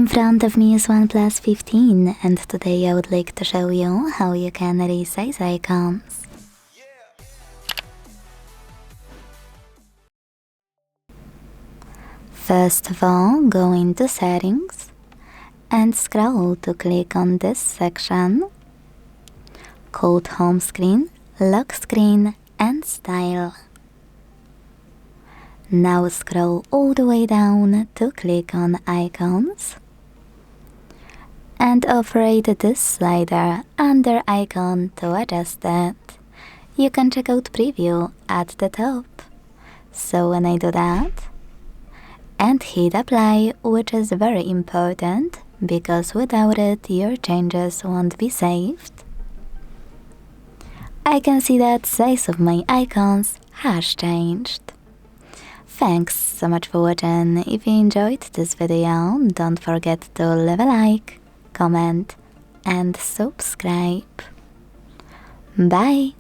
In front of me is OnePlus 15 and today I would like to show you how you can resize icons. First of all, go into settings and scroll to click on this section called home screen, lock screen and style. Now scroll all the way down to click on icons and operate this slider under icon to adjust it. You can check out preview at the top. So when I do that and hit apply, which is very important because without it your changes won't be saved, I can see that size of my icons has changed. Thanks so much for watching. If you enjoyed this video, don't forget to leave a like, comment and subscribe. Bye!